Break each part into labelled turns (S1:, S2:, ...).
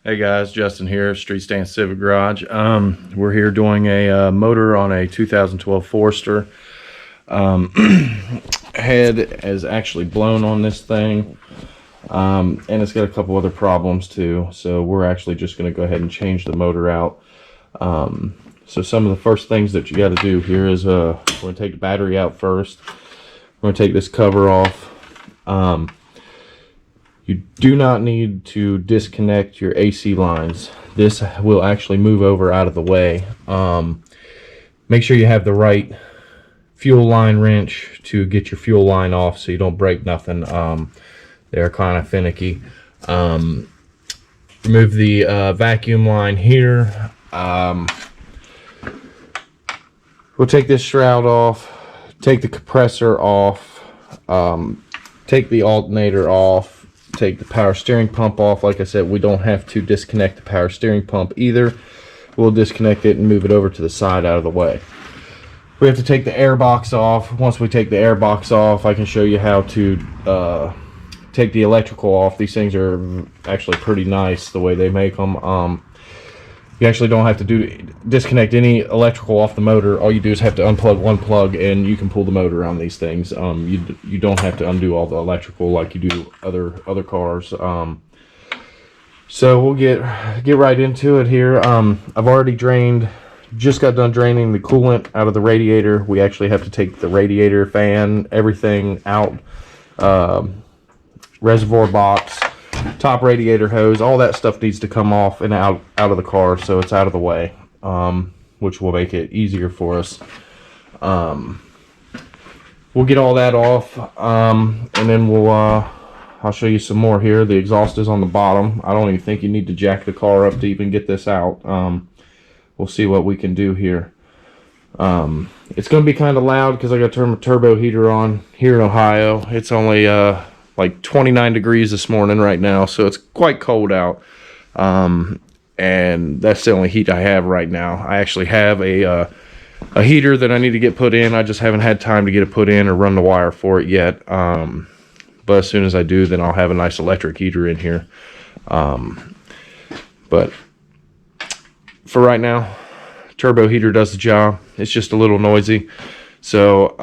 S1: Hey guys, Justin here, Street Stand Civic Garage. We're here doing a motor on a 2012 Forester. Head is actually blown on this thing, and it's got a couple other problems too. So we're actually just going to go ahead and change the motor out. So some of the first things that you got to do here is we're going to take the battery out first. We're going to take this cover off. You do not need to disconnect your AC lines. This will actually move over out of the way. Make sure you have the right fuel line wrench to get your fuel line off so you don't break nothing. They're kind of finicky. Remove the vacuum line here. We'll take this shroud off, take the compressor off, take the alternator off, take the power steering pump off. Like I said, we don't have to disconnect the power steering pump either. We'll disconnect it and move it over to the side out of the way. We have to take the air box off. Once we take the air box off, I can show you how to take the electrical off. These things are actually pretty nice the way they make them. You actually don't have to disconnect any electrical off the motor. All you do is have to unplug one plug and you can pull the motor on these things. You don't have to undo all the electrical like you do other cars. So we'll get right into it here. I've already just got done draining the coolant out of the radiator. We actually have to take the radiator fan, everything out, reservoir box, top radiator hose, all that stuff needs to come off and out of the car so it's out of the way, which will make it easier for us. We'll get all that off, and then I'll show you some more here. The exhaust is on the bottom. I don't even think you need to jack the car up to even get this out. We'll see what we can do here. It's going to be kind of loud because I got to turn my turbo heater on here in Ohio. It's only like 29 degrees this morning right now, so it's quite cold out, and that's the only heat I have right now. I actually have a heater that I need to get put in. I just haven't had time to get it put in or run the wire for it yet, but as soon as I do, then I'll have a nice electric heater in here. But for right now, turbo heater does the job. It's just a little noisy, so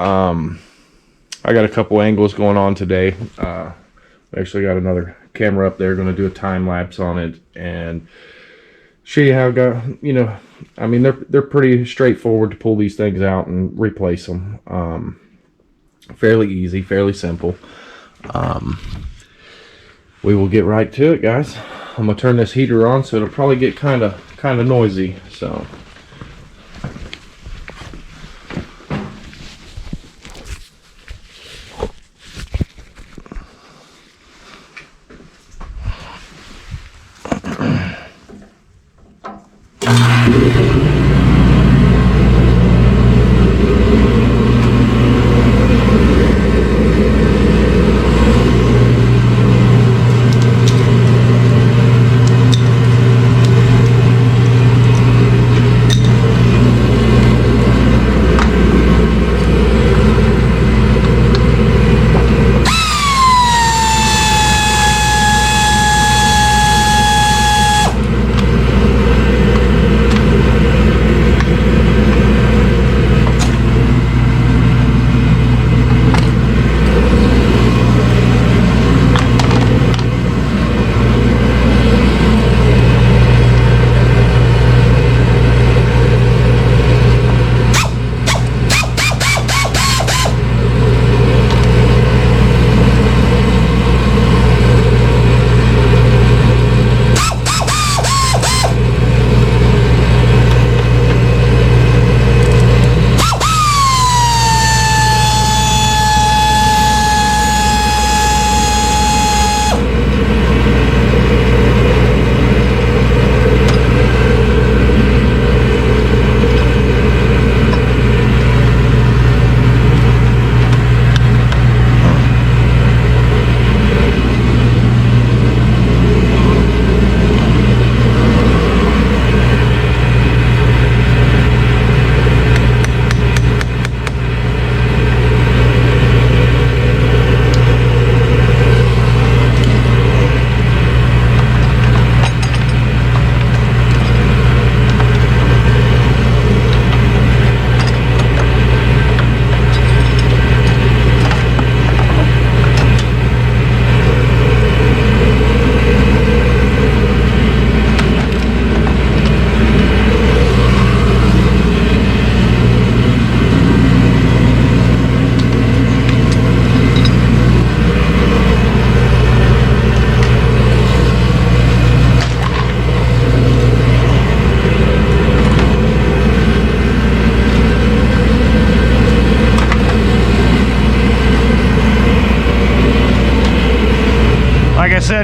S1: I got a couple angles going on today. We actually got another camera up there, going to do a time lapse on it and show you how it got. I mean, they're pretty straightforward to pull these things out and replace them. Fairly easy, fairly simple. We will get right to it, guys. I'm gonna turn this heater on, so it'll probably get kind of noisy. So.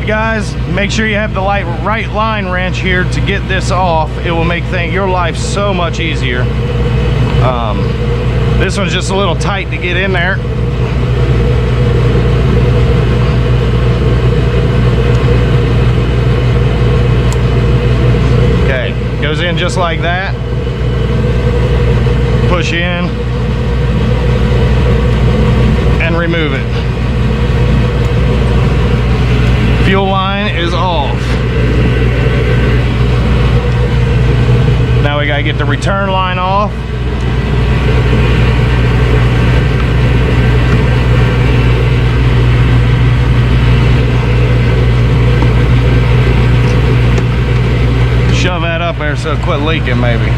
S1: guys, make sure you have the right line wrench here to get this off. It will make your life so much easier. This one's just a little tight to get in there. Okay, goes in just like that. Push in and remove it. Fuel line is off. Now we gotta get the return line off. Shove that up there so it quit leaking maybe.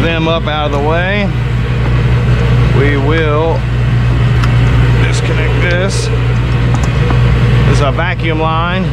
S1: Them up out of the way. We will disconnect this. This is a vacuum line.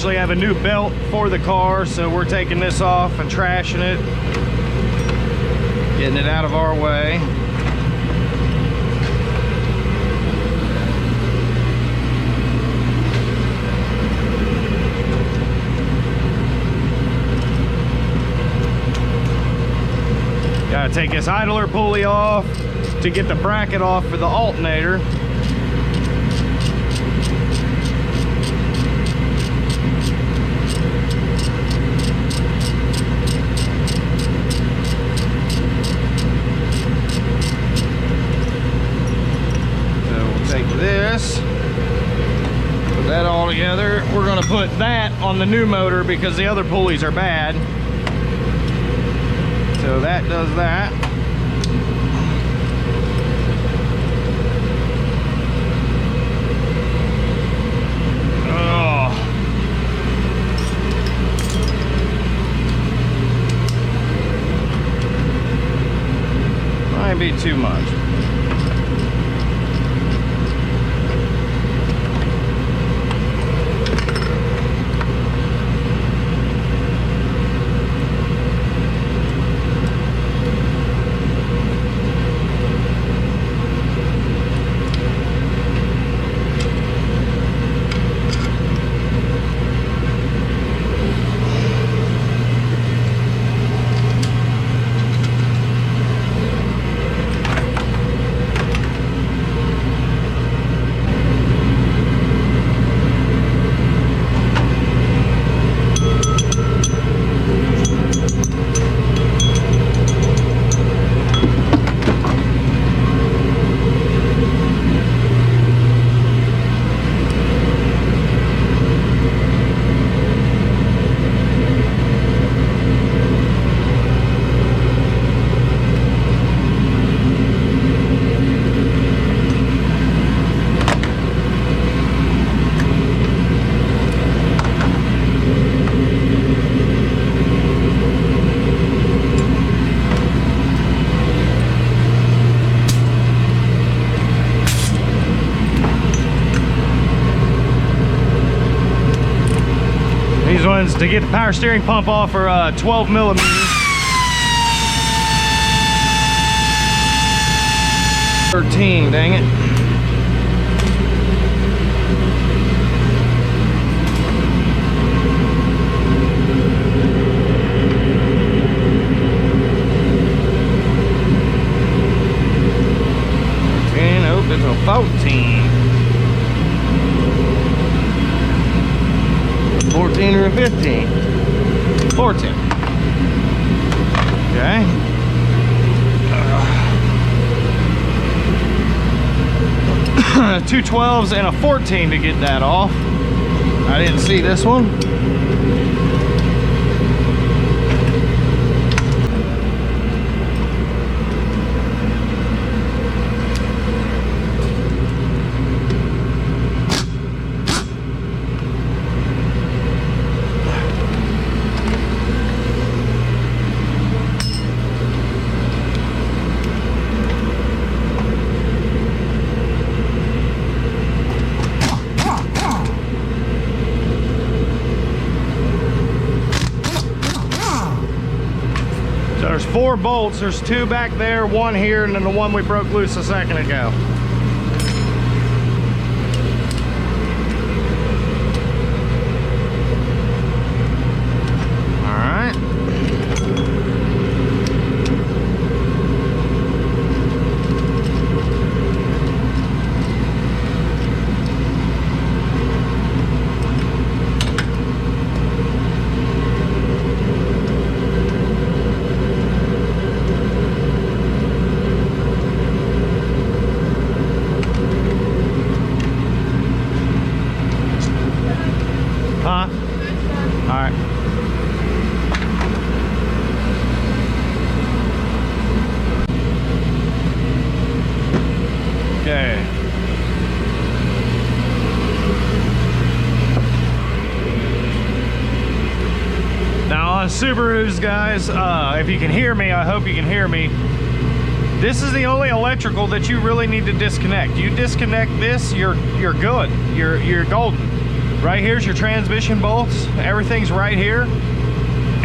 S2: actually have a new belt for the car, so we're taking this off and trashing it, getting it out of our way. Gotta take this idler pulley off to get the bracket off for the alternator. This, put that all together. We're going to put that on the new motor because the other pulleys are bad. So that does that. Oh. Might be too much. These ones, to get the power steering pump off, are 12 millimeters. Dang it. Oh, it's a 14. 14 or a 15? 14. Okay. Two 12s and a 14 to get that off. I didn't see this one. There's 4 bolts. There's 2 back there, 1 here, and then the one we broke loose a second ago. All right. Huh? All right. Okay. Now on Subarus, guys, if you can hear me, I hope you can hear me. This is the only electrical that you really need to disconnect. You disconnect this, you're good. You're golden. Right here's your transmission bolts. Everything's right here.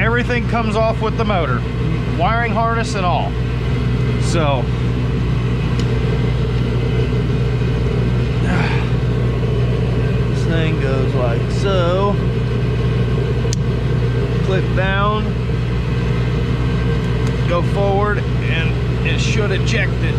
S2: Everything comes off with the motor, wiring harness and all. So this thing goes like so. Clip down, go forward, and it should eject it.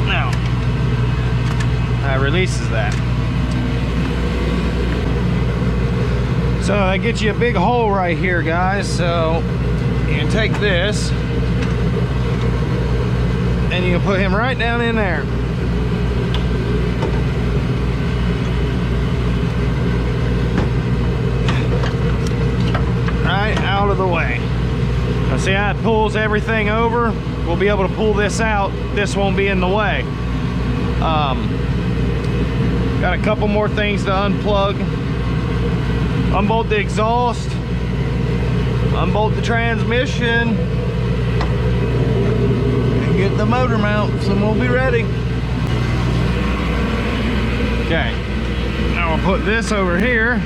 S2: Now, that releases that. So that gets you a big hole right here, guys. So you can take this and you can put him right down in there. Right out of the way. Now see how it pulls everything over? We'll be able to pull this out. This won't be in the way. Got a couple more things to unplug. Unbolt the exhaust, unbolt the transmission, and get the motor mounts, and we'll be ready. Okay, now we'll put this over here.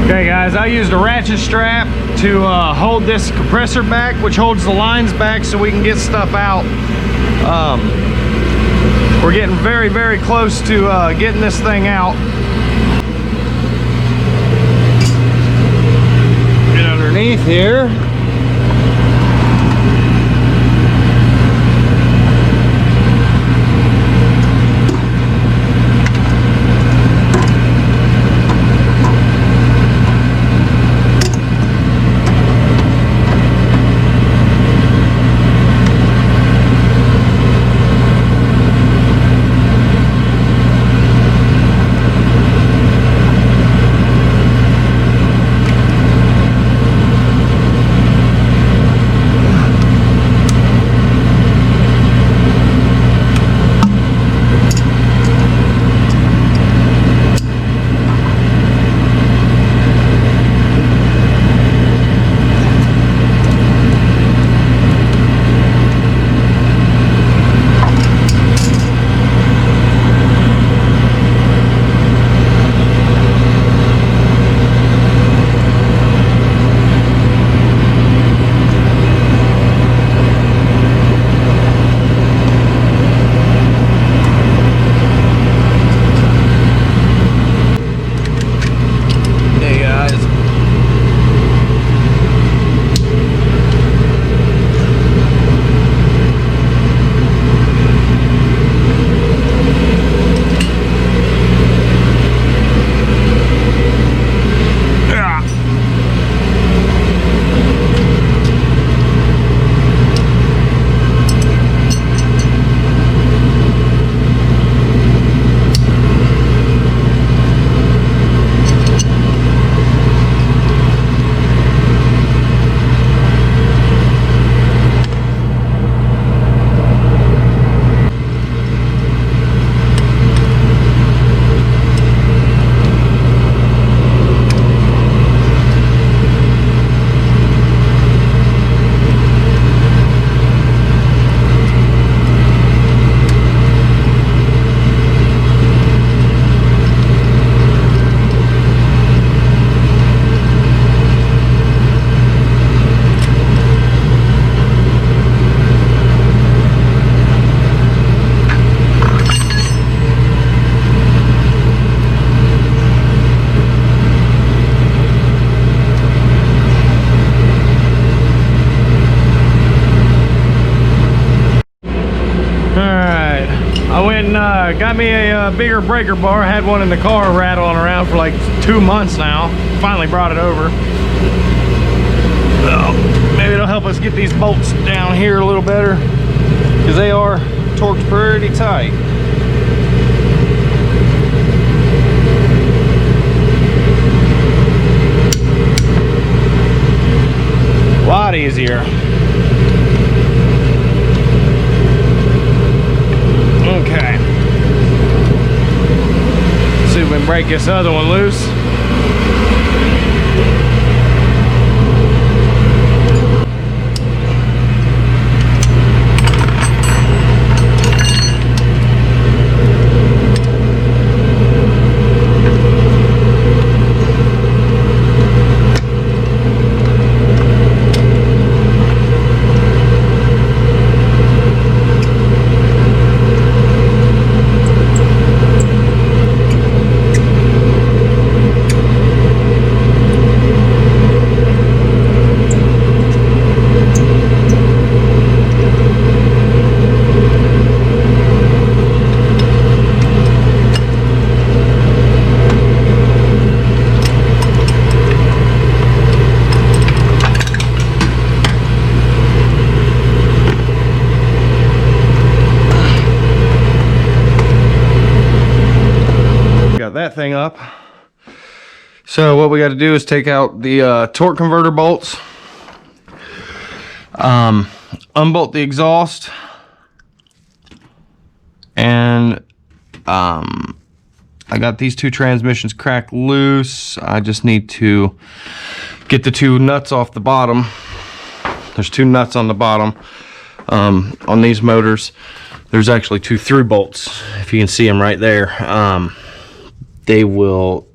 S2: Okay guys, I used a ratchet strap to hold this compressor back, which holds the lines back so we can get stuff out. We're getting very, very close to getting this thing out. Get underneath here. got me a bigger breaker bar. I had one in the car rattling around for like 2 months now. Finally brought it over. Maybe it'll help us get these bolts down here a little better, because they are torqued pretty tight. A lot easier. Okay. Let's see if we can break this other one loose. That thing up. So what we got to do is take out the torque converter bolts, unbolt the exhaust, and I got these two transmissions cracked loose. I just need to get the two nuts off the bottom. There's two nuts on the bottom on these motors. There's actually two through bolts, if you can see them right there. They will,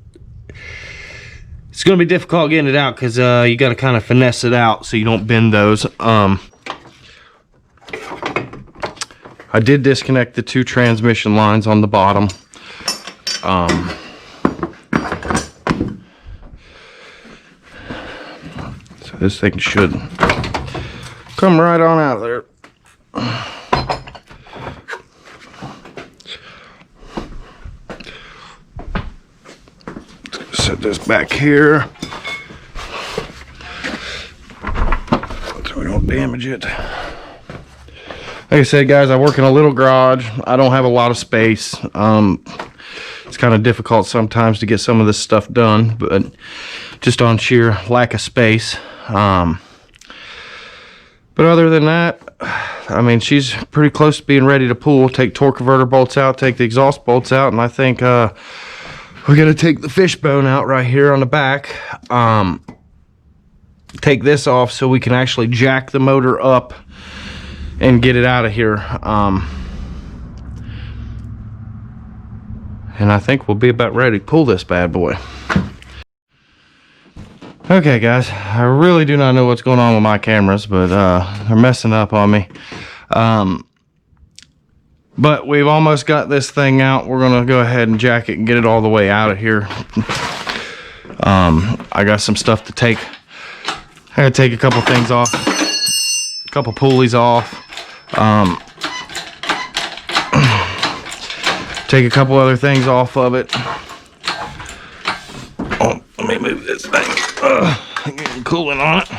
S2: it's going to be difficult getting it out, because you got to kind of finesse it out so you don't bend those. I did disconnect the two transmission lines on the bottom. So this thing should come right on out of there. Set this back here so we don't damage it. Like I said, guys, I work in a little garage. I don't have a lot of space. It's kind of difficult sometimes to get some of this stuff done, but just on sheer lack of space. But other than that, I mean, she's pretty close to being ready to pull. Take torque converter bolts out, take the exhaust bolts out, and I think we're gonna take the fishbone out right here on the back. Take this off so we can actually jack the motor up and get it out of here. And I think we'll be about ready to pull this bad boy. Okay, guys, I really do not know what's going on with my cameras, but they're messing up on me. But we've almost got this thing out. We're gonna go ahead and jack it and get it all the way out of here. I got some stuff to take. I gotta take a couple things off, a couple pulleys off, take a couple other things off of it. Oh, let me move this thing. I'm getting coolant on it.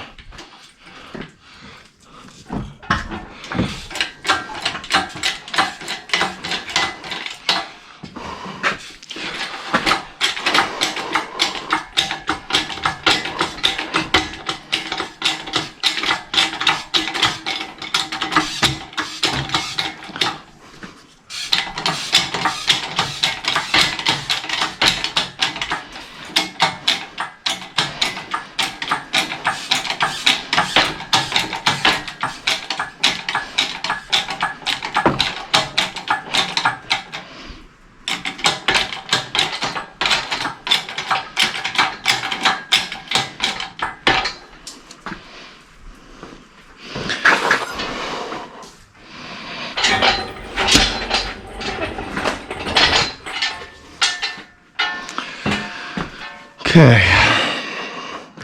S2: Okay,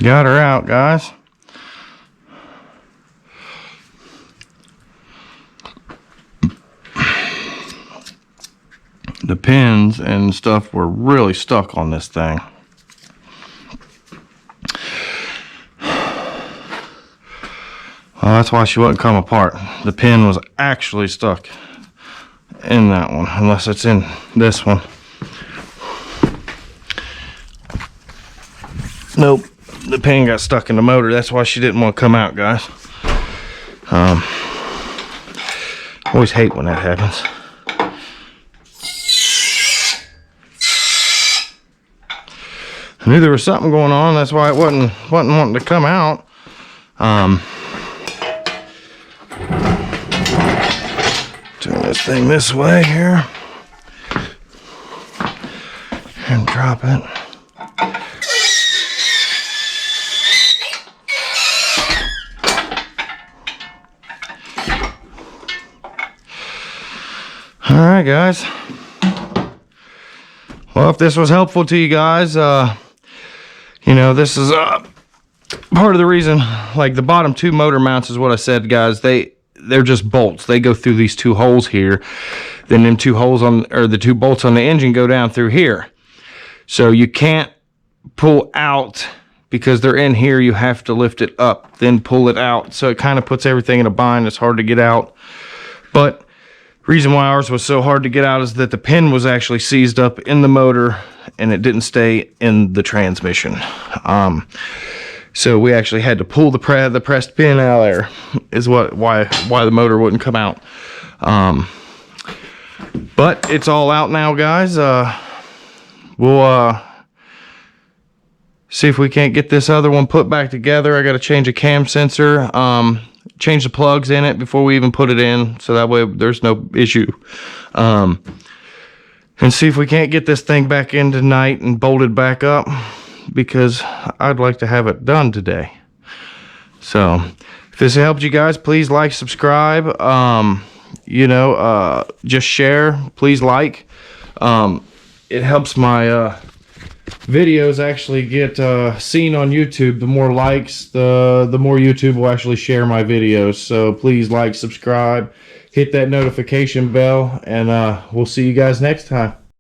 S2: got her out, guys. the pins and stuff were really stuck on this thing. Well, that's why she wouldn't come apart. The pin was actually stuck in that one, unless it's in this one. Nope, the pin got stuck in the motor. That's why she didn't want to come out, guys. Always hate when that happens. I knew there was something going on. That's why it wasn't wanting to come out. Turn this thing this way here and drop it. All right, guys. Well, if this was helpful to you guys, you know, this is part of the reason. Like the bottom two motor mounts is what I said, guys. They're just bolts. They go through these two holes here. Then them two holes on, or the two bolts on the engine go down through here. So you can't pull out because they're in here. You have to lift it up, then pull it out. So it kind of puts everything in a bind. It's hard to get out. But reason why ours was so hard to get out is that the pin was actually seized up in the motor and it didn't stay in the transmission. So we actually had to pull the pressed pin out of there is why the motor wouldn't come out. But it's all out now, guys. We'll see if we can't get this other one put back together. I got to change a cam sensor, change the plugs in it before we even put it in, so that way there's no issue. And see if we can't get this thing back in tonight and bolted back up, because I'd like to have it done today. So if this helped you guys, please like, subscribe, you know, just share, please like. It helps my videos actually get seen on YouTube. The more likes, the more YouTube will actually share my videos. So please like, subscribe, hit that notification bell, and we'll see you guys next time.